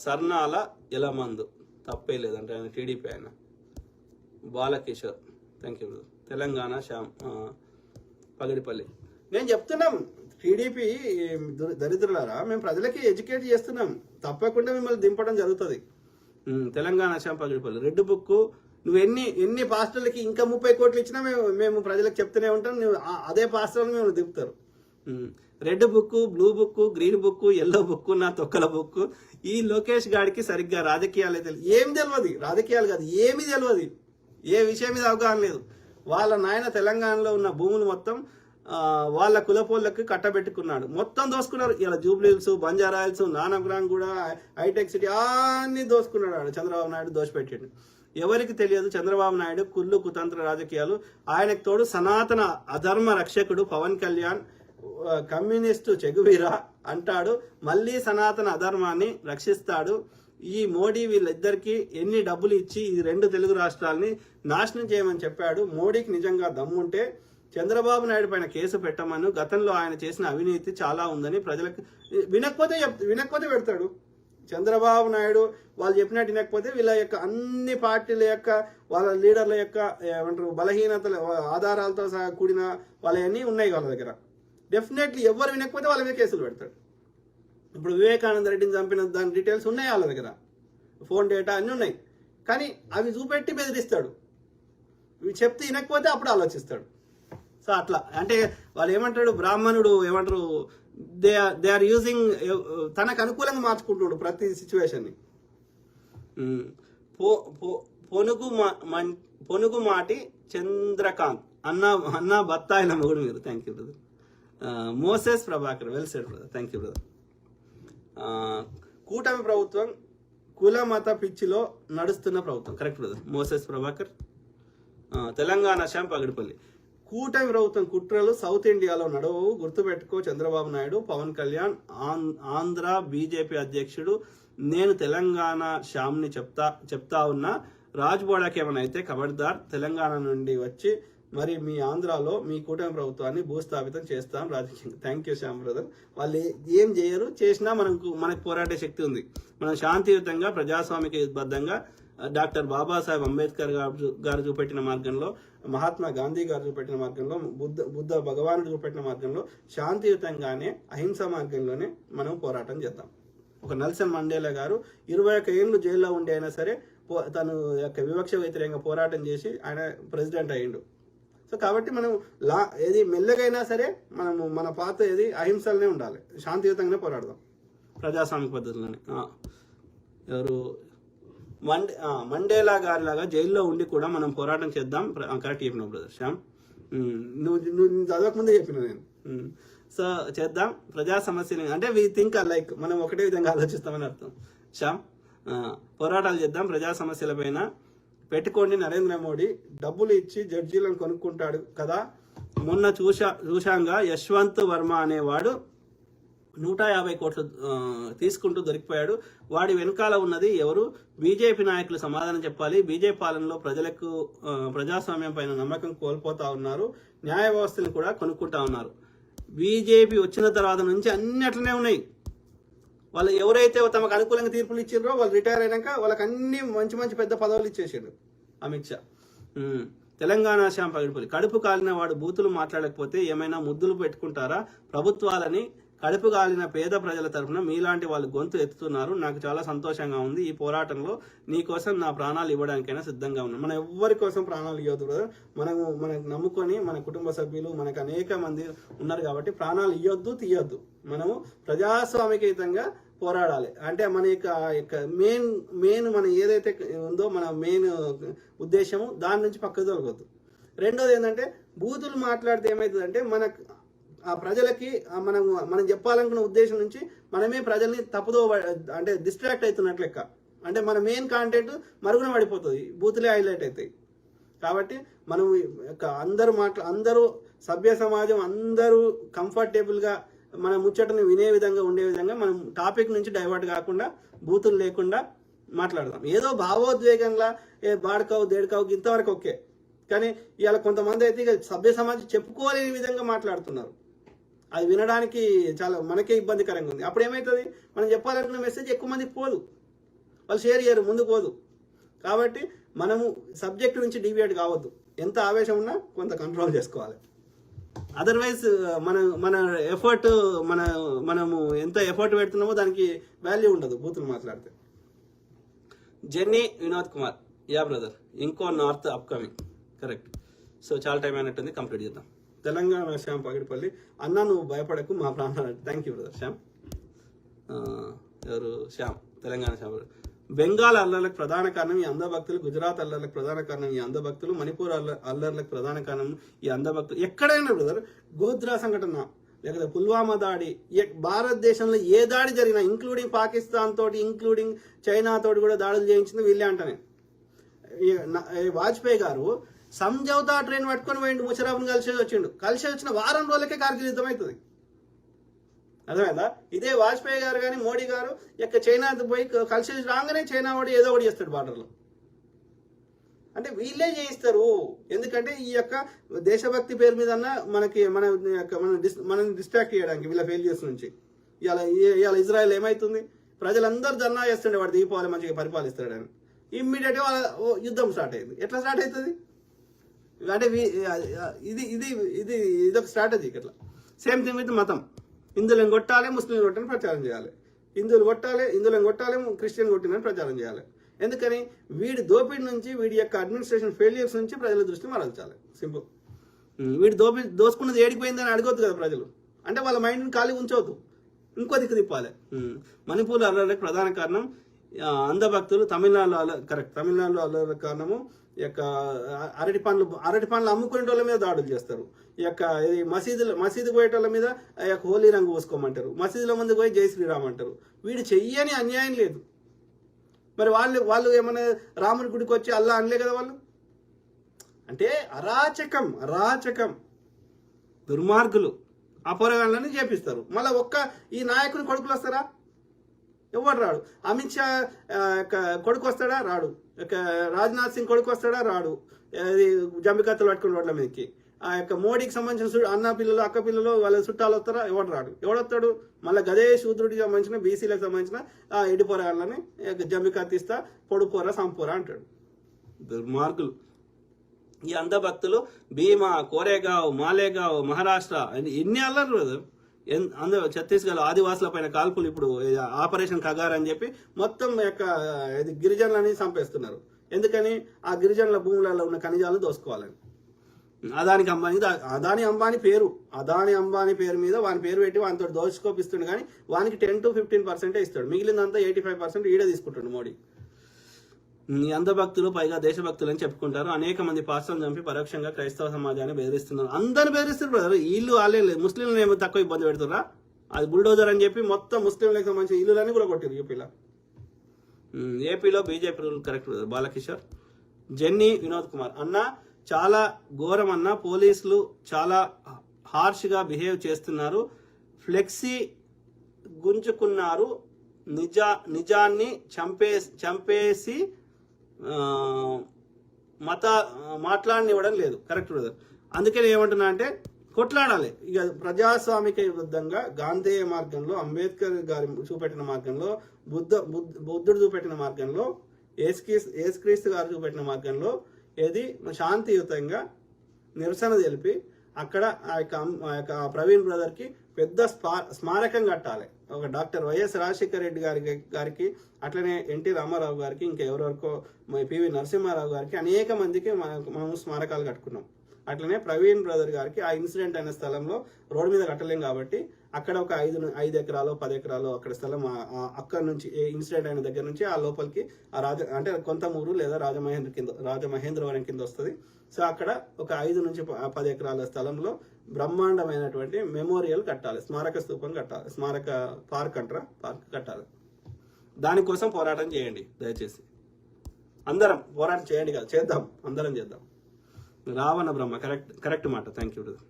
సర్నాల ఎలమందు తప్పే లేదంటే ఆయన టీడీపీ ఆయన. Balakishore thank you. తెలంగాణ శ్యామ్ పగడిపల్లి. నేను చెప్తున్నాం టీడీపీ దరిద్రులారా, మేము ప్రజలకి ఎడ్యుకేట్ చేస్తున్నాం, తప్పకుండా మిమ్మల్ని దింపడం జరుగుతుంది. తెలంగాణ శ్యామ్ పగడిపల్లి. రెడ్ బుక్ నువ్వు ఎన్ని పాస్టర్లకి ఇంకా 30 కోట్లు ఇచ్చినా మేము ప్రజలకు చెప్తూనే ఉంటాం, నువ్వు అదే పాస్టర్లు మేము దింపుతారు. Red book, blue book, green book, yellow book, నా తొక్కల బుక్. ఈ లోకేష్ గాడికి సరిగ్గా రాజకీయాలే తెలియదు, ఏమి తెలియదు, రాజకీయాలు కాదు ఏమీ తెలియదు, ఏ విషయం మీద అవగాహన లేదు. వాళ్ళ నాయన తెలంగాణలో ఉన్న భూములు మొత్తం వాళ్ళ కులపోళ్ళకి కట్టబెట్టుకున్నాడు, మొత్తం దోసుకున్నారు. ఇలా జూబ్లీహిల్స్, బంజారాహిల్స్, నానక్రామ్ కూడా, హైటెక్ సిటీ అన్ని దోసుకున్నాడు చంద్రబాబు నాయుడు, దోసిపెట్టాడు. ఎవరికి తెలియదు చంద్రబాబు నాయుడు కుళ్ళు కుతంత్ర రాజకీయాలు. ఆయనకు తోడు సనాతన అధర్మ రక్షకుడు పవన్ కళ్యాణ్, కమ్యూనిస్టు చెగువీరా అంటాడు, మళ్ళీ సనాతన అధర్మాన్ని రక్షిస్తాడు. ఈ మోడీ వీళ్ళిద్దరికి ఎన్ని డబ్బులు ఇచ్చి ఈ 2 తెలుగు రాష్ట్రాలని నాశనం చేయమని చెప్పాడు. మోడీకి నిజంగా దమ్ముంటే చంద్రబాబు నాయుడు పైన కేసు పెట్టమను. గతంలో ఆయన చేసిన అవినీతి చాలా ఉందని ప్రజలకు వినకపోతే పెడతాడు. చంద్రబాబు నాయుడు వాళ్ళు చెప్పినట్టు వినకపోతే వీళ్ళ యొక్క అన్ని పార్టీల యొక్క వాళ్ళ లీడర్ల యొక్క ఏమంటారు బలహీనతల ఆధారాలతో కూడిన వాళ్ళవన్నీ ఉన్నాయి వాళ్ళ దగ్గర. డెఫినెట్లీ ఎవరు వినకపోతే వాళ్ళ మీద కేసులు పెడతాడు. ఇప్పుడు వివేకానంద రెడ్డిని చంపిన దాని డీటెయిల్స్ ఉన్నాయి వాళ్ళ దగ్గర, ఫోన్ డేటా అన్నీ ఉన్నాయి, కానీ అవి చూపెట్టి బెదిరిస్తాడు. ఇవి చెప్తే వినకపోతే అప్పుడు ఆలోచిస్తాడు. సో అట్లా అంటే వాళ్ళు ఏమంటాడు, బ్రాహ్మణుడు ఏమంటారు, దే ఆర్ యూజింగ్, తనకు అనుకూలంగా మార్చుకుంటున్నాడు ప్రతి సిచ్యువేషన్ని. పొనుగు మాటి చంద్రకాంత్ అన్న బత్తాయిల మొగుడు మీరు. Thank you brother. Moses Prabhakar well said brother, thank you brother. కూటమి ప్రభుత్వం కుల మత పిచ్చిలో నడుస్తున్న ప్రభుత్వం. Correct brother, Moses Prabhakar. Telangana Shyam Pagadipalli. కూటమి ప్రభుత్వం కుట్రలు సౌత్ ఇండియాలో నడవవు, గుర్తుపెట్టుకో చంద్రబాబు నాయుడు, పవన్ కళ్యాణ్, ఆంధ్ర బీజేపీ అధ్యక్షుడు. నేను తెలంగాణ శ్యామ్ని చెప్తా ఉన్నా, రాజ్బోడాకి ఏమైనా అయితే ఖబర్దార్. తెలంగాణ నుండి వచ్చి మరి మీ ఆంధ్రాలో మీ కూటమి ప్రభుత్వాన్ని భూస్థాపితం చేస్తాం రాజకీయంగా. Thank you Shyam brother. వాళ్ళు ఏం చేయరు, చేసినా మనకు పోరాడే శక్తి ఉంది. మనం శాంతియుతంగా ప్రజాస్వామికబద్ధంగా డాక్టర్ బాబాసాహెబ్ అంబేద్కర్ గారు చూపెట్టిన మార్గంలో, మహాత్మా గాంధీ గారు చూపెట్టిన మార్గంలో, బుద్ధ భగవానుడు చూపెట్టిన మార్గంలో శాంతియుతంగానే అహింస మార్గంలోనే మనం పోరాటం చేద్దాం. ఒక నెల్సన్ మండేలా గారు 21 ఏళ్ళు జైల్లో ఉండి అయినా సరే తను యొక్క వివక్ష వ్యతిరేకంగా పోరాటం చేసి ఆయన ప్రెసిడెంట్ అయ్యిండు. సో కాబట్టి మనం ఏది మెల్లగైనా సరే మనము మన పాత ఏది అహింసలనే ఉండాలి, శాంతియుతంగానే పోరాడదాం ప్రజాస్వామిక పద్ధతిలోనే. ఎవరు మండేలా గారి లాగా జైల్లో ఉండి కూడా మనం పోరాటం చేద్దాం. కరెక్ట్ చెప్పినావు బ్రదర్ శ్యామ్, నువ్వు చదవకముందే చెప్పిన నేను. సో చేద్దాం ప్రజా సమస్యలు, అంటే వి థింక్ లైక్ మనం ఒకటే విధంగా ఆలోచిస్తామని అర్థం. శ్యామ్, పోరాటాలు చేద్దాం ప్రజా సమస్యల పైన. పెట్టుకోండి నరేంద్ర మోడీ డబ్బులు ఇచ్చి జడ్జీలను కొనుక్కుంటాడు కదా. మొన్న చూశాంగా యశ్వంత్ వర్మ అనేవాడు 150 కోట్లు తీసుకుంటూ దొరికిపోయాడు. వాడి వెనకాల ఉన్నది ఎవరు? బీజేపీ నాయకులు సమాధానం చెప్పాలి. బీజేపీ పాలనలో ప్రజలకు ప్రజాస్వామ్యం పైన నమ్మకం కోల్పోతా ఉన్నారు, న్యాయ వ్యవస్థను కూడా కొనుక్కుంటా ఉన్నారు. బీజేపీ వచ్చిన తర్వాత నుంచి అన్ని అట్లనే ఉన్నాయి. వాళ్ళు ఎవరైతే తమకు అనుకూలంగా తీర్పులు ఇచ్చారో వాళ్ళు రిటైర్ అయినాక వాళ్ళకి అన్ని మంచి పెద్ద పదవులు ఇచ్చేసాడు అమిత్ షా. తెలంగాణ శ్యామ్ పగిడిపోయి. కడుపు కాలిన వాడు బూతులు మాట్లాడకపోతే ఏమైనా ముద్దులు పెట్టుకుంటారా? ప్రభుత్వాలని కడుపు కాలిన పేద ప్రజల తరఫున మీలాంటి వాళ్ళు గొంతు ఎత్తుతున్నారు. నాకు చాలా సంతోషంగా ఉంది. ఈ పోరాటంలో నీ కోసం నా ప్రాణాలు ఇవ్వడానికైనా సిద్ధంగా ఉన్నాను. మనం ఎవరి కోసం ప్రాణాలు ఇవ్వదు బ్రదర్. మనకు నమ్ముకొని మన కుటుంబ సభ్యులు మనకు అనేక మంది ఉన్నారు కాబట్టి ప్రాణాలు ఇవ్వద్దు, తీయొద్దు. మనము ప్రజాస్వామికయుతంగా పోరాడాలి. అంటే మన యొక్క మెయిన్ మన ఏదైతే ఉందో మన మెయిన్ ఉద్దేశము దాని నుంచి పక్కకు దొరకద్దు. రెండోది ఏంటంటే బూతులు మాట్లాడితే ఏమవుతుందంటే ఆ ప్రజలకి మనం చెప్పాలనుకున్న ఉద్దేశం నుంచి మనమే ప్రజల్ని తప్పుదో అంటే డిస్ట్రాక్ట్ అవుతున్నట్లు లెక్క. అంటే మన మెయిన్ కాంటెంట్ మరుగున పడిపోతుంది, బూతులే హైలైట్ అవుతాయి. కాబట్టి మనం అందరూ సభ్య సమాజం అందరూ కంఫర్టబుల్గా మన ముచ్చటను వినే విధంగా ఉండే విధంగా మనం టాపిక్ నుంచి డైవర్ట్ కాకుండా బూతులు లేకుండా మాట్లాడదాం. ఏదో భావోద్వేగంగా బాడకావు దేడకావు ఇంతవరకు ఓకే, కానీ ఇవాళ కొంతమంది అయితే ఇక సభ్య సమాజం చెప్పుకోలేని విధంగా మాట్లాడుతున్నారు. అది వినడానికి చాలా మనకే ఇబ్బందికరంగా ఉంది. అప్పుడు ఏమవుతుంది, మనం చెప్పాలనుకున్న మెసేజ్ ఎక్కువ మందికి పోదు, వాళ్ళు షేర్ చేయరు, ముందు పోదు. కాబట్టి మనము సబ్జెక్ట్ నుంచి డీవియేట్ కావద్దు. ఎంత ఆవేశం ఉన్నా కొంత కంట్రోల్ చేసుకోవాలి. అదర్వైజ్ మన ఎఫర్ట్ మనము ఎంత ఎఫర్ట్ పెడుతున్నామో దానికి వాల్యూ ఉండదు బూతులు మాట్లాడితే. Jenny Vinod Kumar, yeah brother, ఇంకో నార్త్ అప్కమింగ్, కరెక్ట్. సో చాలా టైం అయినట్టుంది, కంప్లీట్ చేద్దాం. తెలంగాణ శ్యామ్ పగిడిపల్లి, అన్న నువ్వు భయపడకు మా ప్రాంతాలు. Thank you brother Shyam. ఎవరు శ్యామ్, తెలంగాణ శ్యామ్. బెంగాల్ అల్లర్లకు ప్రధాన కారణం ఈ అంధభక్తులు, గుజరాత్ అల్లర్లకు ప్రధాన కారణం ఈ అంధభక్తులు, మణిపూర్ అల్లర్లకు ప్రధాన కారణం ఈ అంధభక్తులు. ఎక్కడైనా బ్రదర్ గోధ్రా సంఘటన లేకపోతే పుల్వామా దాడి, భారతదేశంలో ఏ దాడి జరిగినా ఇంక్లూడింగ్ పాకిస్తాన్ తోటి, ఇంక్లూడింగ్ చైనా తోటి కూడా దాడులు చేయించింది వీళ్ళే అంటనే. వాజ్పేయి గారు సంజౌతా ట్రైన్ పట్టుకొని పోయిండు, ముషరఫ్ను కలిసి వచ్చిన వారం రోజులకే కార్గిల్ యుద్ధం అవుతుంది. అర్థమైందా? ఇదే వాజ్పేయి గారు కానీ మోడీ గారు చైనా పోయి కలిసి రాగానే చైనా వాడు ఏదో ఒకటి చేస్తాడు బార్డర్లో. అంటే వీళ్ళే చేయిస్తారు. ఎందుకంటే ఈ యొక్క దేశభక్తి పేరు మీద మనం డిస్ట్రాక్ట్ చేయడానికి వీళ్ళ ఫెయిల్యూర్స్ నుంచి. ఇవాళ ఇజ్రాయెల్ ఏమవుతుంది, ప్రజలందరూ ధర్నా చేస్తుండే వాడు దీపావళి మంచిగా పరిపాలిస్తాడు అని. ఇమ్మీడియట్గా వాళ్ళ యుద్ధం స్టార్ట్ అయింది. ఎట్లా స్టార్ట్ అవుతుంది అంటే ఇదొక స్ట్రాటజీ. ఇట్లా సేమ్ థింగ్ విత్ మతం. హిందువులను కొట్టాలి, ముస్లింలు కొట్టని ప్రచారం చేయాలి. హిందువులు కొట్టాలి, హిందువులను కొట్టాలి, క్రిస్టియన్ కొట్టినని ప్రచారం చేయాలి. ఎందుకని? వీడి దోపిడి నుంచి, వీడి యొక్క అడ్మినిస్ట్రేషన్ ఫెయిల్యూర్స్ నుంచి ప్రజల దృష్టి మరల్చాలి. సింపుల్. వీడి దోసుకున్నది ఏడిపోయిందని అడగొద్దు కదా ప్రజలు. అంటే వాళ్ళ మైండ్ని ఖాళీ ఉంచవద్దు, ఇంకో దిక్కు తిప్పాలి. మణిపూర్ అల్లర్లకు ప్రధాన కారణం అంధభక్తులు. తమిళనాడులో కరెక్ట్, తమిళనాడులో అల్లర్లకు కారణము యొక్క అరటి పండ్లు అమ్ముకునే వాళ్ళ మీద దాడులు చేస్తారు. ఈ యొక్క మసీదు పోయేటోళ్ళ మీద హోలీ రంగు పూసుకోమంటారు, మసీదుల ముందు పోయి జై శ్రీరామ్ అంటారు. వీడు చెయ్యని అన్యాయం లేదు. మరి వాళ్ళు ఏమైనా రాముని గుడికి వచ్చి అల్లా అనలే కదా వాళ్ళు. అంటే అరాచకం దుర్మార్గులు అపరాగాలని చేపిస్తారు. మళ్ళీ ఈ నాయకుని కొడుకులు వస్తారా? ఎవరు రాడు. అమిత్ షా కొడుకు వస్తాడా? రాడు. రాజ్నాథ్ సింగ్ కొడుకు వస్తాడా? రాడు. జంబికత్తలు పట్టుకుని రోడ్ల మీదకి. ఆ యొక్క మోడీకి సంబంధించిన అన్న పిల్లలు, అక్క పిల్లలు, వాళ్ళ చుట్టాలు వస్తారా? ఎవడు రాడు. ఎవడొస్తాడు? మళ్ళీ గదే శూద్రుడికి సంబంధించిన, బీసీలకు సంబంధించిన ఎడిపోరాలని జంబికత్తిస్తా, పొడుపోరా, సంపోరా అంటాడు. దుర్మార్గులు ఈ అంధభక్తులు. భీమా, కోరేగావ్, మాలేగావ్, మహారాష్ట్ర ఎన్ని అల్లరు. ఛత్తీస్గఢ్ ఆదివాసుల పైన కాల్పులు, ఇప్పుడు ఆపరేషన్ కగార్ అని చెప్పి మొత్తం యొక్క గిరిజనులని చంపేస్తున్నారు. ఎందుకని? ఆ గిరిజనుల భూములలో ఉన్న ఖనిజాలను దోసుకోవాలని. అదాని అంబానీ పేరు మీద వాని పేరు పెట్టి వానితో దోచుకోపిస్తుండే, కానీ వానికి 10 to 15% ఇస్తాడు. మిగిలినంతా 85% ఈడే తీసుకుంటాడు మోడీ. ఈ అంధభక్తులు పైగా దేశభక్తులు అని చెప్పుకుంటారు. అనేక మంది పాస్టర్లను చంపి పరోక్షంగా క్రైస్తవ సమాజాన్ని బెదిరిస్తున్నారు. అందరిని బెదిరిస్తారు బ్రదర్. వీళ్ళు వాళ్ళే ముస్లింలను ఏమో తక్కువ ఇబ్బంది పెడుతురా? అది బుల్డోజర్ అని చెప్పి మొత్తం ముస్లింలకు సంబంధించిన ఇల్లులన్నీ కూడా కొట్టారు ఏపీలో BJP rule correct. Balakishore. Jenny Vinod Kumar, అన్న చాలా ఘోరం అన్న, పోలీసులు చాలా హార్ష్గా బిహేవ్ చేస్తున్నారు, ఫ్లెక్సీ గుంజుకున్నారు, నిజాన్ని చంపేసి మాట్లాడనివ్వడం లేదు. Correct brother. అందుకే నేను ఏమంటున్నా అంటే కొట్లాడాలి. ఇక ప్రజాస్వామిక విరుద్ధంగా గాంధేయ మార్గంలో, అంబేద్కర్ గారి చూపెట్టిన మార్గంలో, బుద్ధుడు చూపెట్టిన మార్గంలో, యేసుక్రీస్తు గారు చూపెట్టిన మార్గంలో ఏది శాంతియుతంగా నిరసన తెలిపి అక్కడ ఆ యొక్క ప్రవీణ్ బ్రదర్కి పెద్ద స్మారకం కట్టాలి. ఒక డాక్టర్ వైఎస్ రాజశేఖర రెడ్డి గారికి అట్లనే ఎన్టీ రామారావు గారికి, ఇంకా ఎవరెవరికో పివి నరసింహారావు గారికి, అనేక మందికి మనం స్మారకాలు కట్టుకున్నాం. అట్లనే ప్రవీణ్ బ్రదర్ గారికి ఆ ఇన్సిడెంట్ అయిన స్థలంలో రోడ్డు మీద కట్టలేం కాబట్టి అక్కడ ఒక 5 ఎకరాలు 10 ఎకరాలు అక్కడ స్థలం, అక్కడ నుంచి ఇన్సిడెంట్ అయిన దగ్గర నుంచి ఆ లోపలికి అంటే కొంతమూరు లేదా రాజమహేంద్రవరం కింద వస్తుంది. సో అక్కడ ఒక 5 నుంచి 10 ఎకరాల స్థలంలో బ్రహ్మాండమైనటువంటి మెమోరియల్ కట్టాలి, స్మారక స్తూపం కట్టాలి, స్మారక పార్క్ కట్టాలి. దానికోసం పోరాటం చేయండి దయచేసి. అందరం పోరాటం చేయండి, కాదు చేద్దాం, అందరం చేద్దాం. రావణ బ్రహ్మ కరెక్ట్ మాట. Thank you brother.